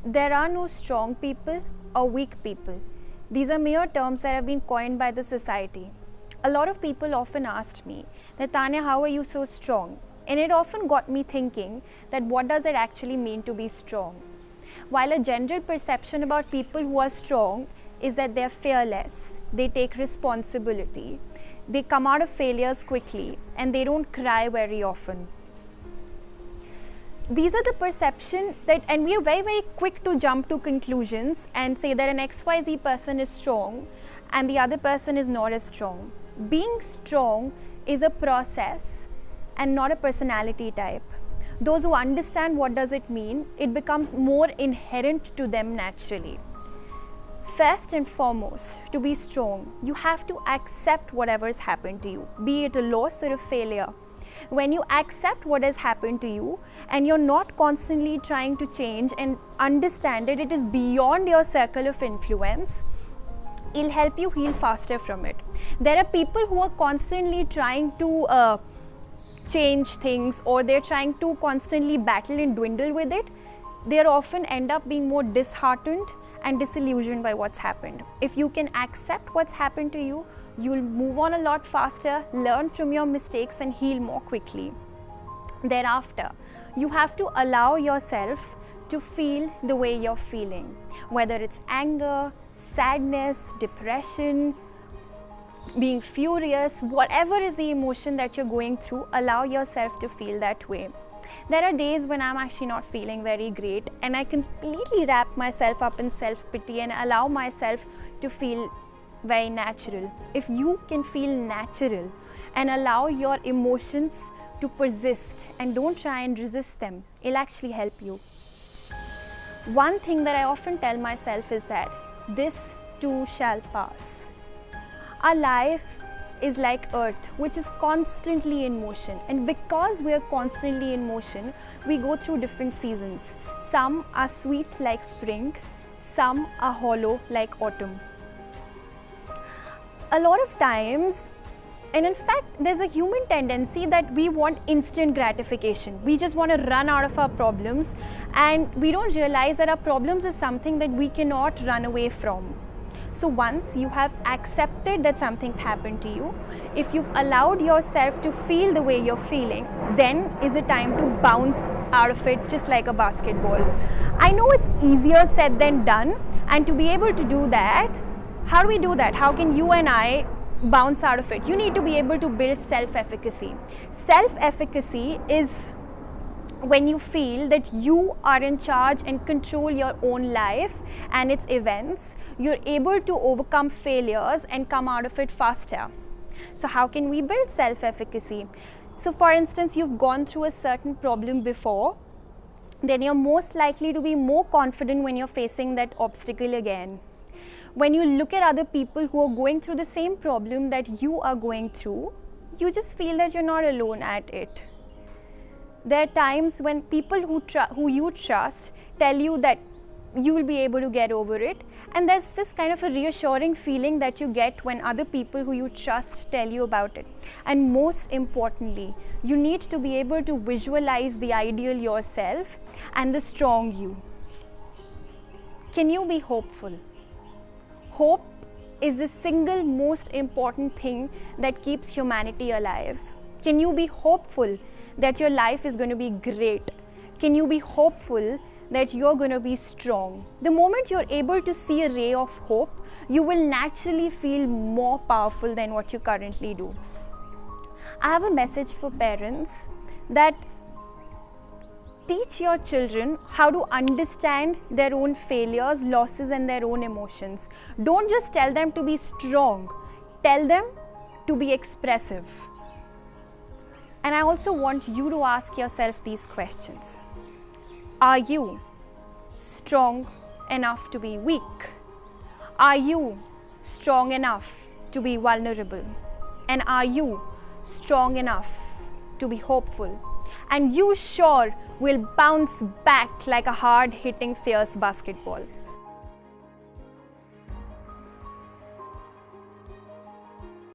There are no strong people or weak people. These are mere terms that have been coined by the society. A lot of people often asked me that, Tanya, how are you so strong? And it often got me thinking that what does it actually mean to be strong? While a general perception about people who are strong is that they're fearless, they take responsibility, they come out of failures quickly, and they don't cry very often. These are the perception that, and we are very, very quick to jump to conclusions and say that an XYZ person is strong and the other person is not as strong. Being strong is a process and not a personality type. Those who understand what does it mean, it becomes more inherent to them naturally. First and foremost, to be strong, you have to accept whatever has happened to you, be it a loss or a failure. When you accept what has happened to you and you're not constantly trying to change and understand that it is beyond your circle of influence, it'll help you heal faster from it. There are people who are constantly trying to change things, or they're trying to constantly battle and dwindle with it. They often end up being more disheartened and disillusioned by what's happened. If you can accept what's happened to you, you'll move on a lot faster, learn from your mistakes and heal more quickly. Thereafter, you have to allow yourself to feel the way you're feeling, whether it's anger, sadness, depression, being furious, whatever is the emotion that you're going through, allow yourself to feel that way. There are days when I'm actually not feeling very great and I completely wrap myself up in self-pity and allow myself to feel very natural. If you can feel natural and allow your emotions to persist and don't try and resist them, it'll actually help you. One thing that I often tell myself is that this too shall pass. Our life is like earth, which is constantly in motion, and because we are constantly in motion, we go through different seasons. Some are sweet like spring, some are hollow like autumn. A lot of times, and in fact there's a human tendency that we want instant gratification. We just want to run out of our problems, and we don't realize that our problems is something that we cannot run away from. So once you have accepted that something's happened to you, if you've allowed yourself to feel the way you're feeling, then is the time to bounce out of it just like a basketball. I know it's easier said than done, and to be able to do that, how do we do that? How can you and I bounce out of it? You need to be able to build self-efficacy. Self-efficacy is when you feel that you are in charge and control your own life and its events. You're able to overcome failures and come out of it faster. So how can we build self-efficacy? So for instance, you've gone through a certain problem before, then you're most likely to be more confident when you're facing that obstacle again. When you look at other people who are going through the same problem that you are going through, you just feel that you're not alone at it. There are times when people who you trust tell you that you will be able to get over it, and there's this kind of a reassuring feeling that you get when other people who you trust tell you about it. And most importantly, you need to be able to visualize the ideal yourself and the strong you. Can you be hopeful? Hope is the single most important thing that keeps humanity alive. Can you be hopeful that your life is going to be great? Can you be hopeful that you're going to be strong? The moment you're able to see a ray of hope, you will naturally feel more powerful than what you currently do. I have a message for parents that teach your children how to understand their own failures, losses, and their own emotions. Don't just tell them to be strong, tell them to be expressive. And I also want you to ask yourself these questions. Are you strong enough to be weak? Are you strong enough to be vulnerable? And are you strong enough to be hopeful? And you sure will bounce back like a hard-hitting, fierce basketball.